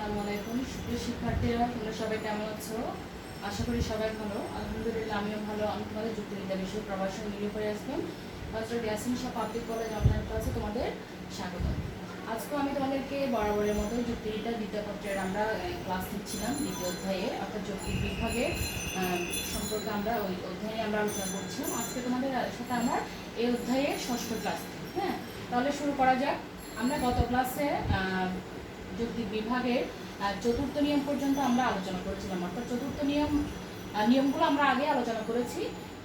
আসসালামু আলাইকুম সুপ্রিয় শিক্ষার্থীরা, তোমরা সবাই কেমন আছো? আশা করি সবাই ভালো। আলহামদুলিল্লাহ আমিও ভালো। আমি তোমাদের যুক্তিবিদ্যা বিষয় প্রভাষণ নিয়োগ করে আসলাম হযরত Yasin Shah public college online ক্লাসে তোমাদের স্বাগত। আজকে আমি তোমাদেরকে বরাবরের মতো যুক্তিবিদ্যা দ্বিতীয় পত্রের আমরা ক্লাস নিচ্ছিলাম দ্বিতীয় অধ্যায়ে, অর্থাৎ যৌক্তিক বিভাগের সম্পর্কে আমরা ওই অধ্যায়ে আমরা আলোচনা করছিলাম। আজকে তোমাদের সাথে আমার এই অধ্যায়ের ষষ্ঠ ক্লাস। হ্যাঁ, তাহলে শুরু করা যাক। আমরা গত ক্লাসে যৌক্তিক বিভাগের চতুর্থ নিয়ম পর্যন্ত আমরা আলোচনা করেছিলাম, অর্থাৎ চতুর্থ নিয়মগুলো আমরা আগে আলোচনা করেছি।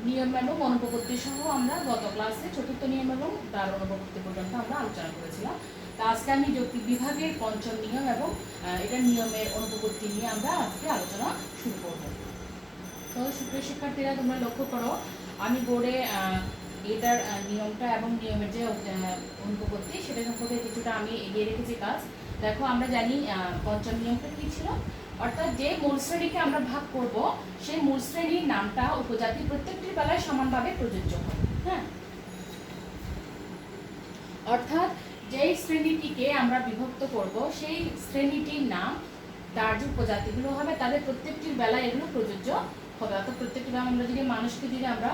নিয়ম এবং অনুপপত্তি সহ আমরা গত ক্লাসে চতুর্থ নিয়ম এবং তার অনুপপত্তি পর্যন্ত আমরা আলোচনা করেছিলাম। তা আজকে আমি যৌক্তিক বিভাগের পঞ্চম নিয়ম এবং এটার নিয়মের অনুপপত্তি নিয়ে আমরা আজকে আলোচনা শুরু করব। তো সুপ্রিয় শিক্ষার্থীরা, তোমরা লক্ষ্য করো আমি বোর্ডে এটার নিয়মটা এবং নিয়মের যে অনুপপত্তি সেটা সম্পর্কে কিছুটা আমি এগিয়ে রেখেছি কাজ। দেখো, আমরা জানি পঞ্চম নিয়মটা কি ছিল, অর্থাৎ যে মূল শ্রেণীকে আমরা ভাগ করব সেই মূল শ্রেণীর নামটা উপজাতি প্রত্যেকটির বেলায় সমানভাবে প্রযোজ্য হয়। হ্যাঁ, অর্থাৎ যেই শ্রেণীটিকে আমরা বিভক্ত করব সেই শ্রেণীটির নাম তার যে উপজাতিগুলো হবে তাদের প্রত্যেকটির বেলায় এগুলো প্রযোজ্য হবে। অর্থাৎ প্রত্যেকটি আমরা যদি মানুষকে যদি আমরা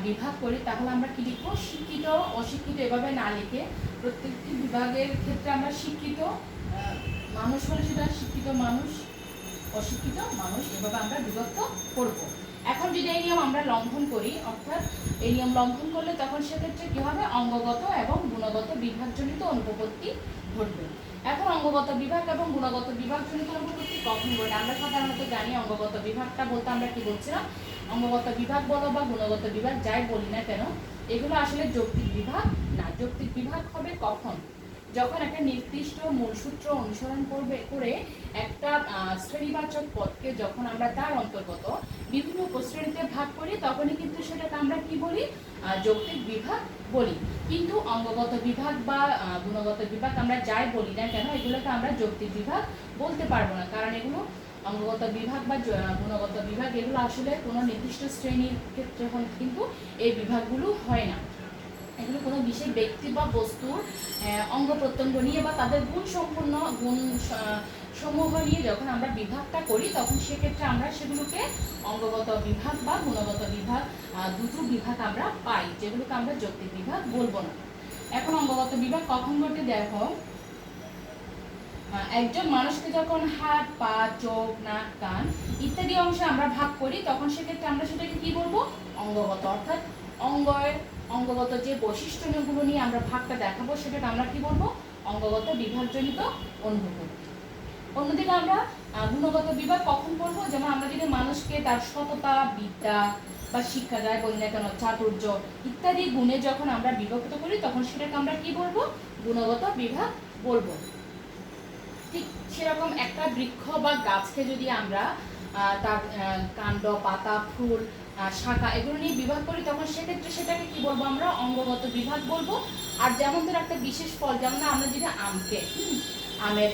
বিভাগ করি তাহলে আমরা কি লিখবো, শিক্ষিত অশিক্ষিত এভাবে না লিখে প্রত্যেকটি বিভাগের ক্ষেত্রে আমরা শিক্ষিত মানুষ হলে সেটা শিক্ষিত মানুষ, অশিক্ষিত মানুষ এভাবে আমরা বিভক্ত করব। এখন যদি এই নিয়ম আমরা লঙ্ঘন করি, অর্থাৎ এই নিয়ম লঙ্ঘন করলে তখন সেক্ষেত্রে কি হবে, অঙ্গগত এবং গুণগত বিভাগজনিত অনুপপত্তি ঘটবে। এখন অঙ্গগত বিভাগ এবং গুণগত বিভাগজনিত অনুপপত্তি কখন ঘটে? আমরা সাধারণত জানি অঙ্গগত বিভাগটা বলতে আমরা কি বলছিলাম, অঙ্গগত বিভাগ বলো বা গুণগত বিভাগ যাই বলি না কেন, এগুলো আসলে যৌক্তিক বিভাগ না। যৌক্তিক বিভাগ হবে কখন, যখন একটা নির্দিষ্ট মূলসূত্র অনুসরণ করে একটা শ্রেণীবাচক পদকে যখন আমরা তার অন্তর্গত বিভিন্ন উপশ্রেণীতে ভাগ করি তখনই কিন্তু সেটাকে আমরা কি বলি, যৌক্তিক বিভাগ বলি। কিন্তু অঙ্গগত বিভাগ বা গুণগত বিভাগ আমরা যাই বলি না কেন, এগুলোকে আমরা যৌক্তিক বিভাগ বলতে পারবো না, কারণ এগুলো অঙ্গগত বিভাগ বা গুণগত বিভাগ এগুলো আসলে কোনো নির্দিষ্ট শ্রেণীর ক্ষেত্রে কিন্তু এই বিভাগগুলো হয় না। এগুলো কোনো বিশেষ ব্যক্তি বা বস্তুর অঙ্গ প্রত্যঙ্গ নিয়ে বা তাদের গুণ সম্পূর্ণ গুণ সমূহ নিয়ে যখন আমরা বিভাগটা করি তখন সেক্ষেত্রে আমরা সেগুলোকে অঙ্গগত বিভাগ বা গুণগত বিভাগ দুটো বিভাগ আমরা পাই, যেগুলোকে আমরা যৌক্তিক বিভাগ বলবো না। এখন অঙ্গগত বিভাগ কখন ঘটে? দেখো, একজন মানুষকে যখন হাত, পা, চোখ, নাক, কান ইত্যাদি অংশে আমরা ভাগ করি তখন সেক্ষেত্রে আমরা সেটাকে কি বলবো, অঙ্গগত। অর্থাৎ অঙ্গগত যে বৈশিষ্ট্যগুলো নিয়ে আমরা ভাগটা দেখাবো সেটাকে আমরা কি বলবো, অঙ্গগত বিভাগজনিত অনুপপত্তি। অন্যদিকে আমরা গুণগত বিভাগ কখন বলবো, যেমন আমরা যদি মানুষকে তার সততা, বিদ্যা বা শিক্ষা যাই বলি না কেন, চাতুর্য ইত্যাদি গুণে যখন আমরা বিভক্ত করি তখন সেটাকে আমরা কি বলবো, গুণগত বিভাগ বলবো। ঠিক সেরকম একটা বৃক্ষ বা গাছকে যদি আমরা তার কাণ্ড, পাতা, ফুল, শাখা এগুলো নিয়ে বিভাগ করি তখন সেক্ষেত্রে সেটাকে কি বলবো, আমরা অঙ্গগত বিভাগ বলবো। আর যেমন ধর একটা বিশেষ ফল, যেমন আমরা যদি আমকে, আমের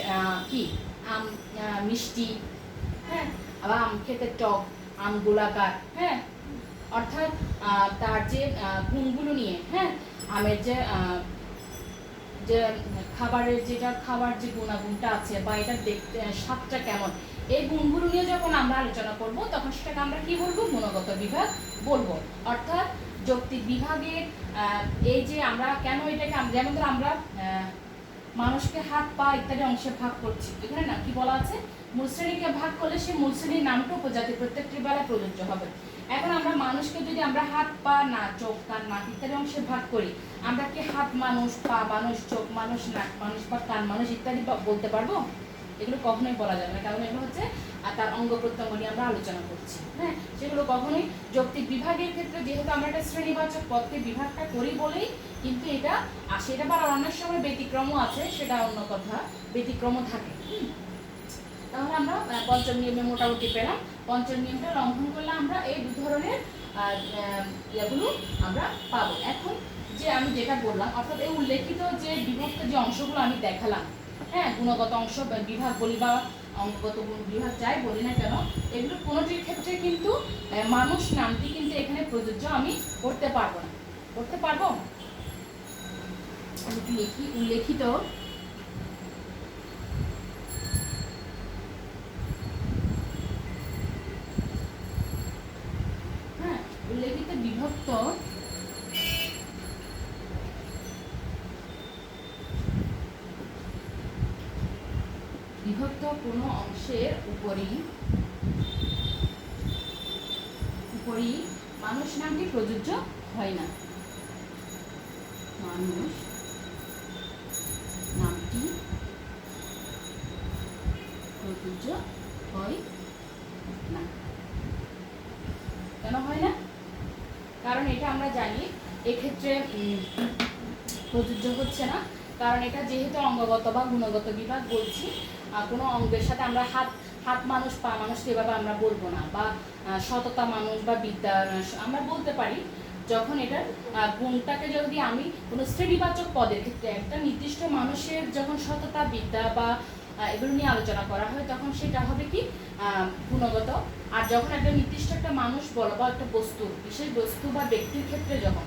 কি আম মিষ্টি, হ্যাঁ, আবার আম খেতে টক, আম গোলাকার, হ্যাঁ, অর্থাৎ তার যে গুণগুলো নিয়ে, হ্যাঁ, আমের যে খাবারের যেটা খাবার যে গুণাগুণটা আছে বা এটা দেখতে স্বাদটা কেমন, এই গুণগুলো নিয়ে যখন আমরা আলোচনা করব তখন সেটাকে আমরা কি বলবো, গুণগত বিভাগ বলবো। অর্থাৎ যৌক্তিক বিভাগের এই যে আমরা কেন এটাকে, যেমন ধর আমরা মানুষকে হাত, পা ইত্যাদি অংশে ভাগ করছি, এখানে না কি বলা আছে, মূল শ্রেণীকে ভাগ করলে সেই মূল শ্রেণীর নামটা উপজাতি প্রত্যেকটির বেলায় প্রযোজ্য হবে। এখন আমরা মানুষকে যদি আমরা হাত, পা, না, চোখ, কান, নাক ইত্যাদি অংশে ভাগ করি, আমরা কি হাত মানুষ, পা মানুষ, চোখ মানুষ, নাক মানুষ বা কান মানুষ ইত্যাদি বলতে পারবো? এগুলো কখনোই বলা যাবে না, কারণ এগুলো হচ্ছে তার অঙ্গ প্রত্যঙ্গ নিয়ে আমরা আলোচনা করছি। হ্যাঁ, সেগুলো কখনোই যৌক্তিক বিভাগের ক্ষেত্রে যেহেতু আমরা একটা শ্রেণীবাচক পদকে বিভাগটা করি বলেই কিন্তু এটা আসে। এটা আবার অনেক সময় ব্যতিক্রমও আছে, সেটা অন্য কথা, ব্যতিক্রমও থাকে। তাহলে আমরা পঞ্চম নিয়মে মোটামুটি পেলাম। পঞ্চম নিয়মটা লঙ্ঘন করলে আমরা এই দু ধরনের ইয়েগুলো আমরা পাবো। এখন যে আমি যেটা বললাম, অর্থাৎ এই উল্লেখিত যে বিভক্ত যে অংশগুলো আমি দেখালাম, হ্যাঁ, গুণগত অংশ বিভাগ বলি বা অঙ্গগত বিভাগ যাই বলি না কেন, এগুলো কোনোটির ক্ষেত্রে কিন্তু মানুষ নামটি কিন্তু এখানে প্রযোজ্য আমি করতে পারবো না। করতে পারবো? আমি লিখি উল্লেখিত বিভক্ত কোনো অংশের উপরই মানুষ নামটি প্রযোজ্য হয় না। মানুষ নামটি প্রযোজ্য হয় না। কেন হয় না? কারণ এটা আমরা জানি এক্ষেত্রে প্রযোজ্য হচ্ছে না, কারণ এটা যেহেতু অঙ্গগত বা গুণগত বিভাগ বলছি, কোনো অঙ্গের সাথে আমরা হাত মানুষ পা মানুষ এভাবে আমরা বলবো না, বা সততা মানুষ বা বিদ্যা আমরা বলতে পারি। যখন এটার গুণটাকে যদি আমি কোনো শ্রেণীবাচক পদের ক্ষেত্রে একটা নির্দিষ্ট মানুষের যখন সততা বিদ্যা বা এগুলো নিয়ে আলোচনা করা হয়, তখন সেটা হবে কি গুণগত। আর যখন একটা নির্দিষ্ট একটা মানুষ বলো বা একটা বস্তু, বিশেষ বস্তু বা ব্যক্তির ক্ষেত্রে যখন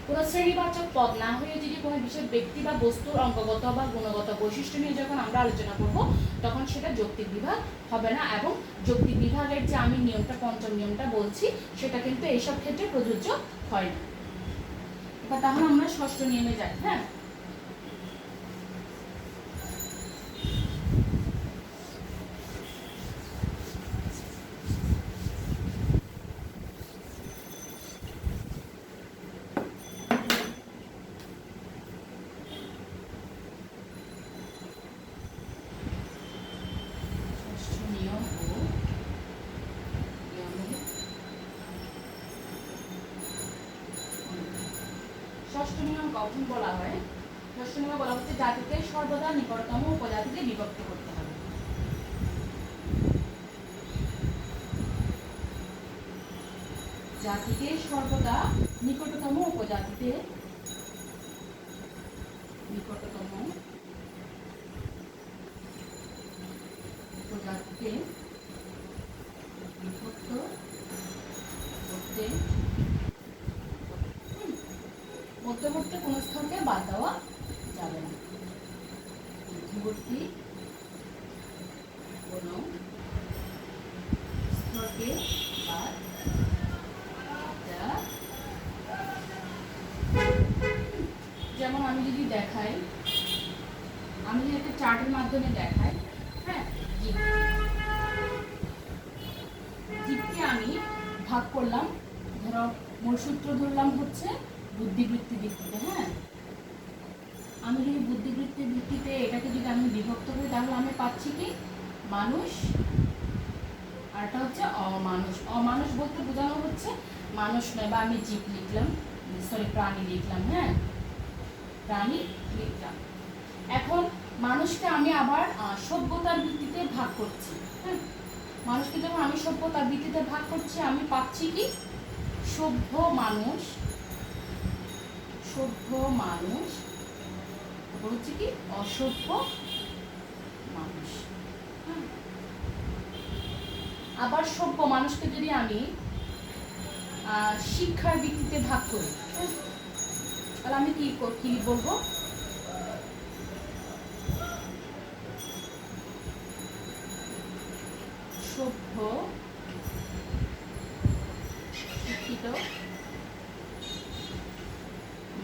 কোনো শ্রেণীবাচক পদ না হয়ে যদি কোনো বিশেষ ব্যক্তি বা বস্তুর অঙ্গগত বা গুণগত বৈশিষ্ট্য নিয়ে যখন আমরা আলোচনা করব, তখন সেটা যৌক্তিক বিভাগ হবে না। এবং যৌক্তিক বিভাগের যে আমি নিয়মটা, পঞ্চম নিয়মটা বলছি, সেটা কিন্তু এইসব ক্ষেত্রে প্রযোজ্য হয় না। এবার তাহলে আমরা ষষ্ঠ নিয়মে যাই। হ্যাঁ, ষষ্ঠ নিয়ম কখন বলা হয়? ষষ্ঠ নিয়মে বলা হচ্ছে জাতিকে সর্বদা নিকটতম উপজাতিতে বিভক্ত করতে হবে। জাতিকে সর্বদা নিকটতম উপজাতিতে বিভক্ত করতে মধ্যবর্তী কোন স্তরকে বাদ দেওয়া যাবে না। মধ্যবর্তী কোন স্তরকে বাদ দেওয়া। যেমন আমি যদি দেখাই, আমি যদি একটা চার্টের মাধ্যমে দেখাই, হ্যাঁ, জীবকে আমি ভাগ করলাম, ধরো মূল সূত্র ধরলাম হচ্ছে বুদ্ধিবৃত্তির ভিত্তিতে। হ্যাঁ, আমি যদি বুদ্ধিবৃত্তির ভিত্তিতে এটাকে যদি আমি বিভক্ত করি, তাহলে আমি পাচ্ছি কি মানুষ, আর এটা হচ্ছে অমানুষ। অমানুষ বলতে বোঝানো হচ্ছে মানুষ নয়, বা আমি জীব লিখলাম, সরি প্রাণী লিখলাম। হ্যাঁ, প্রাণী লিখলাম। এখন মানুষকে আমি আবার সভ্যতার ভিত্তিতে ভাগ করছি। হ্যাঁ, মানুষকে যখন আমি সভ্যতার ভিত্তিতে ভাগ করছি, আমি পাচ্ছি কি সভ্য মানুষ, সভ্য মানুষ হচ্ছে কি অসভ্য মানুষ। আবার সভ্য মানুষকে যদি আমি শিক্ষার ভিত্তিতে ভাগ করি, তাহলে আমি কি বলবো? সভ্য শিক্ষিত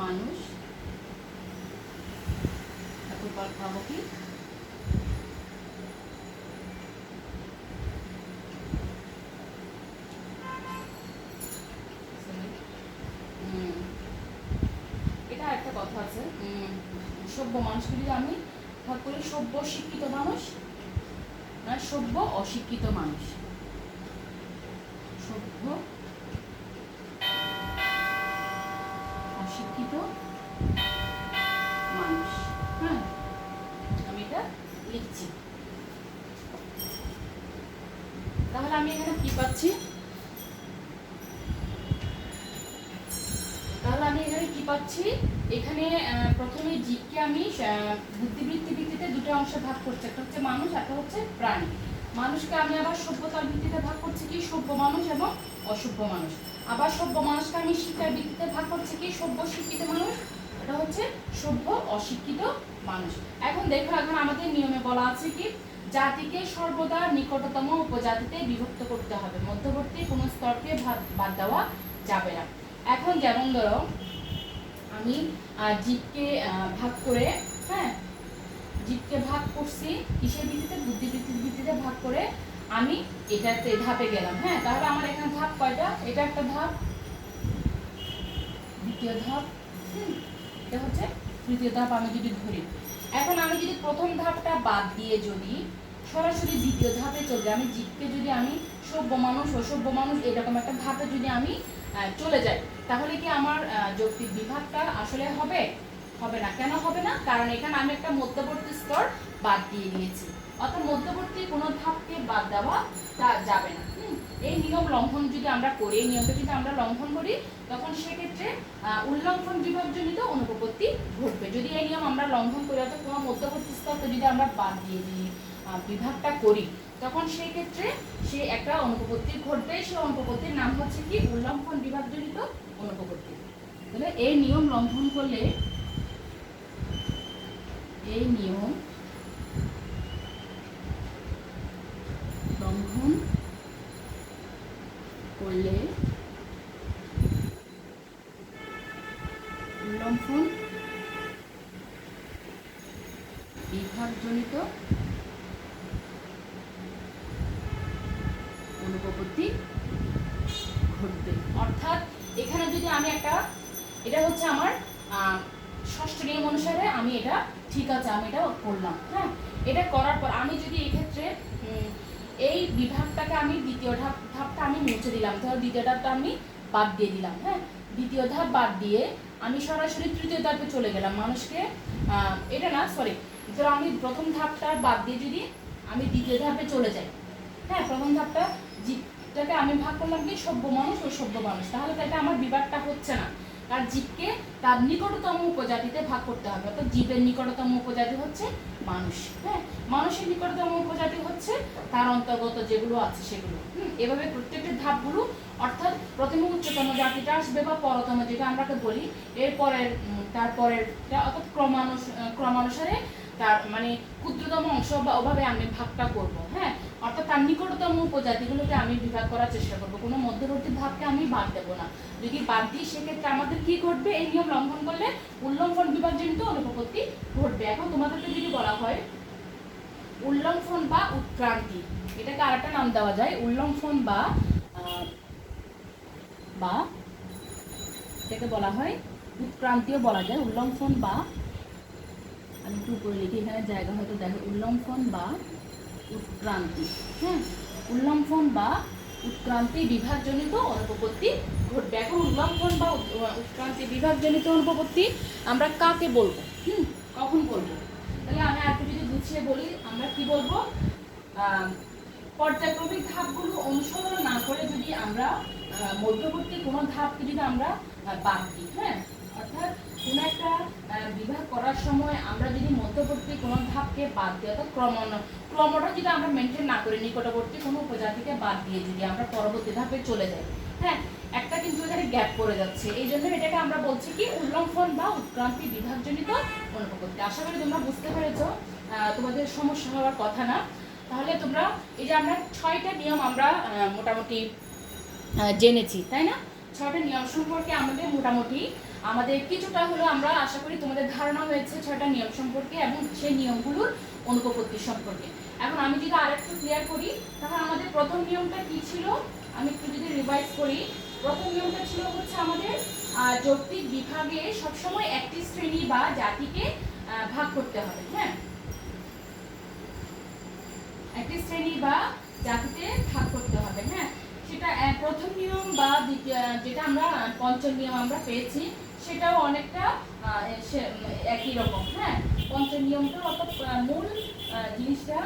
মানুষ। তারপর পাবো কি এটা একটা কথা আছে, সভ্য মানুষকে যদি আমি ভাগ করি সভ্য শিক্ষিত মানুষ, না সভ্য অশিক্ষিত মানুষ। সভ্য অশিক্ষিত মানুষ। হ্যাঁ, আমি এটা লিখছি। তাহলে আমি এখানে কি পাচ্ছি? এখানে প্রথমে জীবকে আমি বুদ্ধিবৃত্তি ভিত্তিতে দুটো অংশে ভাগ করছি, একটা হচ্ছে মানুষ, একটা হচ্ছে প্রাণী। মানুষকে আমি আবার সভ্যতার ভিত্তিতে ভাগ করছি কি সভ্য মানুষ এবং অসভ্য মানুষ। আবার সভ্য মানুষকে আমি শিক্ষার ভিত্তিতে ভাগ করছি কি সভ্য শিক্ষিত মানুষ, এটা হচ্ছে সভ্য অশিক্ষিত মানুষ। এখন দেখো, এখন আমাদের নিয়মে বলা আছে কি জাতিকে সর্বদা নিকটতম উপজাতিতে বিভক্ত করতে হবে, মধ্যবর্তী কোনো স্তরকে বাদ দেওয়া যাবে না। এখন যেমন ধরো আমি জীবকে ভাগ করে, হ্যাঁ, জীবকে ভাগ করছি কিসের ভিত্তিতে, বুদ্ধিবৃত্তির ভিত্তিতে ভাগ করে আমি এটাতে ধাপে গেলাম। হ্যাঁ, তাহলে আমার এখানে ধাপ কয়টা? এটা একটা ধাপ, দ্বিতীয় ধাপ, এটা হচ্ছে তৃতীয় ধাপ আমি যদি ধরি। এখন আমি যদি প্রথম ধাপটা বাদ দিয়ে যদি সরাসরি দ্বিতীয় ধাপে চলে যাই, আমি জীবকে যদি আমি সভ্য মানুষ অসভ্য মানুষ এরকম একটা ধাপে যদি আমি চলে যাই, তাহলে কি আমার যৌক্তিক বিভাগটা আসলে হবে? হবে না। কেন হবে না? কারণ এখানে আমি একটা মধ্যবর্তী স্তর বাদ দিয়ে দিয়েছি, অর্থাৎ মধ্যবর্তী কোনো ধাপকে বাদ দেওয়া তা যাবে না। এই নিয়ম লঙ্ঘন যদি আমরা করি, এই নিয়মটা যদি আমরা লঙ্ঘন করি, তখন সেক্ষেত্রে উল্লঙ্ঘন বিভাগজনিত অনুপপত্তি ঘটবে। যদি এই নিয়ম আমরা লঙ্ঘন করি, অর্থাৎ কোনো মধ্যবর্তী স্তরকে যদি আমরা বাদ দিয়ে দিই, বিভাগটা করি, তখন সেই ক্ষেত্রে সে একটা অনুপপত্তি ঘটবে। সেই অনুপপত্তির নাম হচ্ছে কি? উল্লঙ্ঘন বিভাগজনিত অনুপপত্তি। তাহলে এই নিয়ম লঙ্ঘন করলে, এই নিয়ম লঙ্ঘন করলে উল্লঙ্ঘন বিভাগজনিত অনুপপত্তি ঘটবে। অর্থাৎ এখানে যদি আমি একটা, এটা হচ্ছে আমার ষষ্ঠ নিয়ম অনুসারে আমি এটা ঠিক আছে, আমি এটা করলাম। হ্যাঁ, এটা করার পর আমি যদি এক্ষেত্রে এই বিভাগটাকে আমি দ্বিতীয় ধাপটা আমি মুছে দিলাম, ধরো দ্বিতীয় ধাপটা আমি বাদ দিয়ে দিলাম। হ্যাঁ, দ্বিতীয় ধাপ বাদ দিয়ে আমি সরাসরি তৃতীয় ধাপে চলে গেলাম। মানুষকে এটা না, সরি, ধরো আমি প্রথম ধাপটা বাদ দিয়ে যদি আমি দ্বিতীয় ধাপে চলে যাই, হ্যাঁ, প্রথম ধাপটা জীবটাকে আমি ভাগ করলাম কি? সভ্য মানুষ ও সভ্য মানুষ। তাহলে তো এটা আমার বিভাগটা হচ্ছে না, কারণ জীবকে তার নিকটতম উপজাতিতে ভাগ করতে হবে। অর্থাৎ জীবের নিকটতম উপজাতি হচ্ছে মানুষ। হ্যাঁ, মানুষের নিকটতম উপজাতি হচ্ছে তার অন্তর্গত যেগুলো আছে সেগুলো। এভাবে প্রত্যেকটা ধাপগুলো, অর্থাৎ প্রথমে উচ্চতম জাতিটা আসবে বা পরতম যেটা আমরাকে বলি, এরপরের তারপরেরটা, অর্থাৎ ক্রমানুসারে তার মানে ক্ষুদ্রতম অংশ বা ওভাবে আমি ভাগটা করব। হ্যাঁ, অর্থাৎ তার নিকটতম উপজাতিগুলোকে আমি বিভাগ করার চেষ্টা করব, কোনো মধ্যবর্তী ভাগকে আমি বাদ দেবো না। যদি বাদ দিই সেক্ষেত্রে আমাদের কি ঘটবে? এই নিয়ম লঙ্ঘন করলে উল্লঙ্ঘন বিভাগজনিত অনুপপত্তি ঘটবে। এখন তোমাদেরকে যদি বলা হয় উল্লঙ্ঘন বা উৎক্রান্তি, এটাকে আরেকটা নাম দেওয়া যায়, উল্লঙ্ঘন বা এটাকে বলা হয় উৎক্রান্তিও বলা যায়। উল্লঙ্ঘন বা, আমি একটু উপরে লিখি, এখানে জায়গা হয়তো দেখো, উল্লঙ্ঘন বা উৎক্রান্তি। হ্যাঁ, উল্লঙ্ঘন বা উৎক্রান্তি বিভাগজনিত অনুপপত্তি ঘটবে। এখন উল্লঙ্ঘন বা উৎক্রান্তি বিভাগজনিত অনুপপত্তি আমরা কাকে বলবো? কখন বলবো? তাহলে আমি আর একটু যদি গুছিয়ে বলি, আমরা কি বলবো? পর্যায়ক্রমিক ধাপগুলো অনুসরণ না করে যদি আমরা মধ্যবর্তী কোনো ধাপকে যদি আমরা বাদ দিই, হ্যাঁ, অর্থাৎ কোনো একটা বিভাগ করার সময় আমরা যদি মধ্যবর্তী কোনো ধাপকে বাদ দিই, অর্থাৎ ক্রমটা যদি আমরা মেনটেন না করি, নিকটবর্তী কোনো উপজাতিকে বাদ দিয়ে যদি আমরা পরবর্তী ধাপে চলে যাই, হ্যাঁ, একটা কিন্তু এখানে গ্যাপ পড়ে যাচ্ছে। এই জন্য এটাকে আমরা বলছি কি? উল্লঙ্ঘন বা উৎক্রান্তি বিভাগজনিত অনুপপত্তি। আশা করি তোমরা বুঝতে পেরেছো, তোমাদের সমস্যা হওয়ার কথা না। তাহলে তোমরা এই যে আমরা 6টা নিয়ম আমরা মোটামুটি জেনেছি, তাই না? 6টা নিয়ম সম্পর্কে আমাদের কিছুটা হলো আমরা আশা করি তোমাদের ধারণা হয়েছে 6টা নিয়ম সম্পর্কে এবং সেই নিয়মগুলোর অনুপপত্তি সম্পর্কে। এখন আমি যদি আরেকটু ক্লিয়ার করি, তাহলে আমাদের প্রথম নিয়মটা কি ছিল? আমি একটু যদি রিভাইজ করি, প্রথম নিয়মটা ছিল হচ্ছে আমাদের যৌক্তিক বিভাগে সবসময় একটি শ্রেণী বা জাতিকে ভাগ করতে হবে। হ্যাঁ, একটি শ্রেণী বা জাতিতে ভাগ করতে হবে। হ্যাঁ, সেটা প্রথম নিয়ম বা যেটা আমরা পঞ্চম নিয়ম আমরা পেয়েছি, সেটাও অনেকটা একই রকম। হ্যাঁ, পঞ্চম নিয়মটা অর্থাৎ মূল জিনিসটা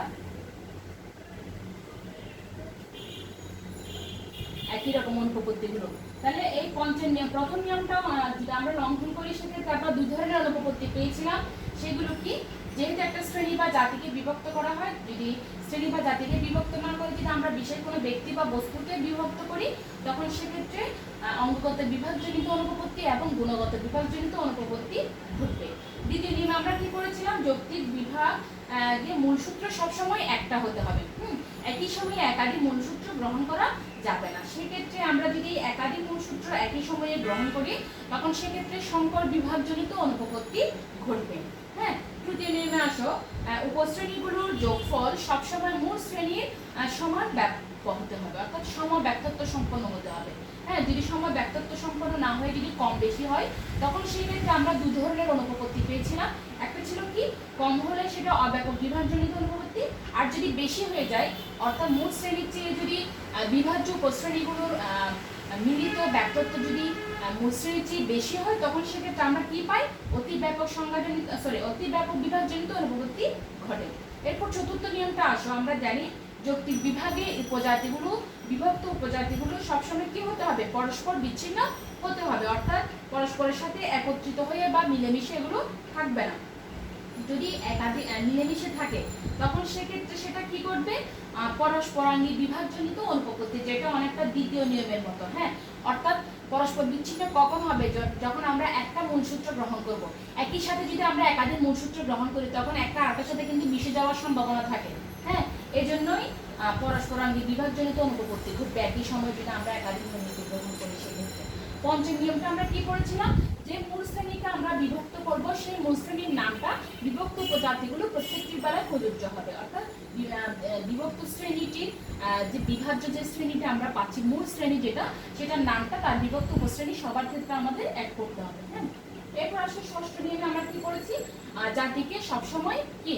একই রকম অনুপপত্তিগুলো। তাহলে এই পঞ্চম নিয়ম, প্রথম নিয়মটাও যদি আমরা লঙ্ঘন করি সেক্ষেত্রে আমরা দুই ধরনের অনুপপত্তি পেয়েছিলাম। সেগুলো কি? যেহেতু একটা শ্রেণী বা জাতিকে বিভক্ত করা হয়, যদি শ্রেণী বা জাতিকে বিভক্ত না করে যদি আমরা বিশেষ কোনো ব্যক্তি বা বস্তুকে বিভক্ত করি, তখন সেক্ষেত্রে অঙ্গগত বিভাগজনিত অনুপপত্তি এবং গুণগত বিভাগজনিত অনুপপত্তি ঘটবে। দ্বিতীয় নিয়মে আমরা কি করেছিলাম, যৌক্তিক বিভাগ মূলসূত্র সবসময় একটা হতে হবে। একই সময়ে একাধিক মূলসূত্র গ্রহণ করা যাবে না। সেক্ষেত্রে আমরা যদি একাধিক মূলসূত্র একই সময়ে গ্রহণ করি তখন সেক্ষেত্রে সংকর বিভাগজনিত অনুপপত্তি ঘটবে। হ্যাঁ, তৃতীয় নিয়মে আসো, উপশ্রেণীগুলোর যোগফল সবসময় মূল শ্রেণীর সমান ব্যাপ্ত হতে হবে, অর্থাৎ সম ব্যাপ্তত্ব সম্পন্ন হতে হবে। হ্যাঁ, যদি সম ব্যাপ্তত্ব সম্পন্ন না হয়ে যদি কম বেশি হয় তখন সেই ক্ষেত্রে আমরা দু ধরনের অনুপপত্তি পেয়েছিলাম। একটা ছিল কি, কম হলে সেটা অব্যাপক বিভাগজনিত অনুপপত্তি, আর যদি বেশি হয়ে যায় অর্থাৎ মূল শ্রেণীর চেয়ে যদি বিভাজ্য উপশ্রেণীগুলোর মিলিত ব্যাপ্তত্ব যদি মূল শ্রেণীর চেয়ে বেশি হয় তখন সেক্ষেত্রে আমরা কি পাই, অতি ব্যাপক অতি ব্যাপক বিভাগজনিত অনুপপত্তি ঘটে। এরপর চতুর্থ নিয়মটা আসো, আমরা জানি যৌক্তিক বিভাগে উপজাতিগুলো বিভক্ত উপজাতিগুলো সবসময় কি হতে হবে, পরস্পর বিচ্ছিন্ন হতে হবে, অর্থাৎ পরস্পরের সাথে একত্রিত হয়ে বা মিলেমিশে এগুলো থাকবে না। যদি একাধিক মিলেমিশে থাকে তখন সেক্ষেত্রে সেটা কি করবে, পরস্পরাঙ্গী বিভাগজনিত অনুপপত্তি, যেটা অনেকটা দ্বিতীয় নিয়মের মতো। হ্যাঁ, অর্থাৎ পরস্পর বিচ্ছিন্ন কখন হবে, যখন আমরা একটা মূলসূত্র গ্রহণ করব। একই সাথে যদি আমরা একাধিক মূলসূত্র গ্রহণ করি তখন একটা আরেকটার সাথে কিন্তু মিশে যাওয়ার সম্ভাবনা থাকে। হ্যাঁ, এজন্যই পরস্পরাঙ্গী বিভাগজনিত অনুপপত্তি ঘটবে একই সময় যদি আমরা একাধিক মূলসূত্র গ্রহণ করি। সেক্ষেত্রে পঞ্চম নিয়মটা আমরা কি করেছিলাম, যে মূল শ্রেণীকে আমরা বিভক্ত করব সেই মূল শ্রেণীর নামটা বিভক্ত উপজাতিগুলো প্রত্যেকটির বেলায় প্রযোজ্য হবে, অর্থাৎ বিভক্ত শ্রেণীটির যে বিভাজ্য যে শ্রেণীটা আমরা পাচ্ছি মূল শ্রেণী যেটা, সেটার নামটা তার বিভক্ত উপশ্রেণী সবার ক্ষেত্রে আমাদের এক করতে হবে। হ্যাঁ, এরপর আসলে ষষ্ঠ নিয়মে আমরা কি করেছি, জাতিকে সবসময় কি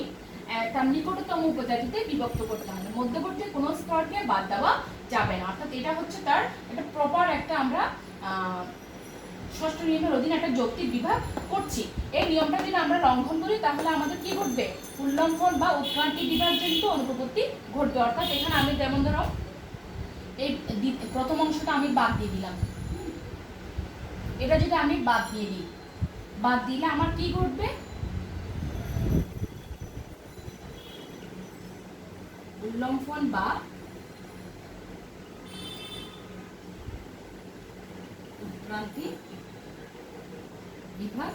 তার নিকটতম উপজাতিতে বিভক্ত করতে হবে, মধ্যবর্তী কোনো স্তরকে বাদ দেওয়া যাবে না, অর্থাৎ এটা হচ্ছে তার একটা প্রপার একটা আমরা ষষ্ঠ নিয়মের অধীনে একটা যৌক্তিক বিভাগ করছি। এই নিয়মটা যদি আমরা লঙ্ঘন করি তাহলে আমাদের কি ঘটবে, উল্লঙ্ঘন বা উৎক্রান্তি বিভাগজনিত অনুপপত্তি ঘটবে। অর্থাৎ এখানে আমি যেমন ধরো এই প্রথম অংশটা আমি বাদ দিয়ে দিলাম, এটা যদি আমি বাদ দিয়ে দিই, বাদ দিলে আমার কি ঘটবে, উল্লঙ্ঘন বা উৎক্রান্তি বিভাগ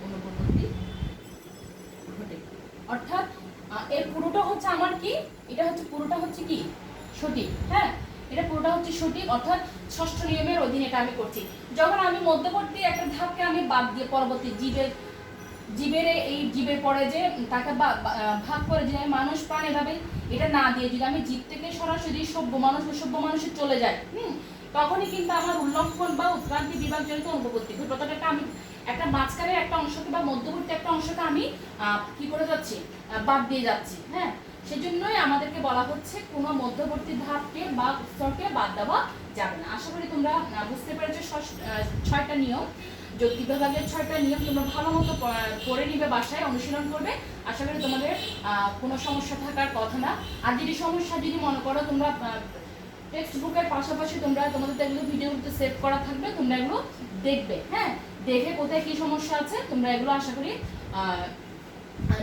অনুপপত্তি ঘটে। অর্থাৎ এর পুরোটা হচ্ছে আমার কি, এটা হচ্ছে পুরোটা হচ্ছে কি সঠিক। হ্যাঁ, এটা পুরোটা হচ্ছে সঠিক, অর্থাৎ ষষ্ঠ নিয়মের অধীনে এটা আমি করছি। যখন আমি মধ্যবর্তী একটা ধাপকে আমি বাদ দিয়ে পরবর্তী জীবের পরে যে তাকে ভাগ করে যে মানুষ প্রাণ এভাবে এটা না দিয়ে যদি আমি জীব থেকে সরাসরি সভ্য মানুষে চলে যাই, তখনই কিন্তু আমার উল্লঙ্ঘন বা উৎক্রান্তি বিভাগজনিত অনুপপত্তি ঘটবে। অর্থাৎ আমি একটা মাঝখানের একটা অংশকে বা মধ্যবর্তী একটা অংশকে আমি কি করে যাচ্ছি, বাদ দিয়ে যাচ্ছি। হ্যাঁ, সেজন্যই আমাদেরকে বলা হচ্ছে কোনো মধ্যবর্তী ধাপকে বা স্তরকে বাদ দেওয়া যাবে না। আশা করি তোমরা বুঝতে পেরেছো 6টা নিয়ম, যৌক্তিক বিভাগের 6টা নিয়ম তোমরা ভালো মতো পড়ে নিবে, বাসায় অনুশীলন করবে। আশা করি তোমাদের কোনো সমস্যা থাকার কথা না। আর যদি সমস্যা যদি মনে করো তোমরা টেক্সট বুকের পাশাপাশি তোমরা তোমাদের এগুলো ভিডিওতে সেভ করা থাকবে, তোমরা এগুলো দেখবে। হ্যাঁ, দেখে কোথায় কি সমস্যা আছে তোমরা এগুলো আশা করি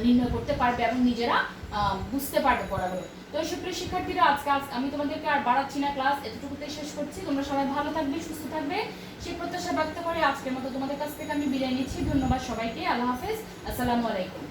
নির্ণয় করতে পারবে এবং নিজেরা বুঝতে পারবে পড়াগুলো। তো সুপ্রিয় শিক্ষার্থীরা, আজকে আমি তোমাদেরকে আর বাড়াচ্ছি না, ক্লাস এতটুকুতে শেষ করছি। তোমরা সবাই ভালো থাকবে, সুস্থ থাকবে সেই প্রত্যাশা ব্যক্ত করে আজকের মতো তোমাদের কাছ থেকে আমি বিদায় নিচ্ছি। ধন্যবাদ সবাইকে, আল্লাহ হাফেজ, আসসালামু আলাইকুম।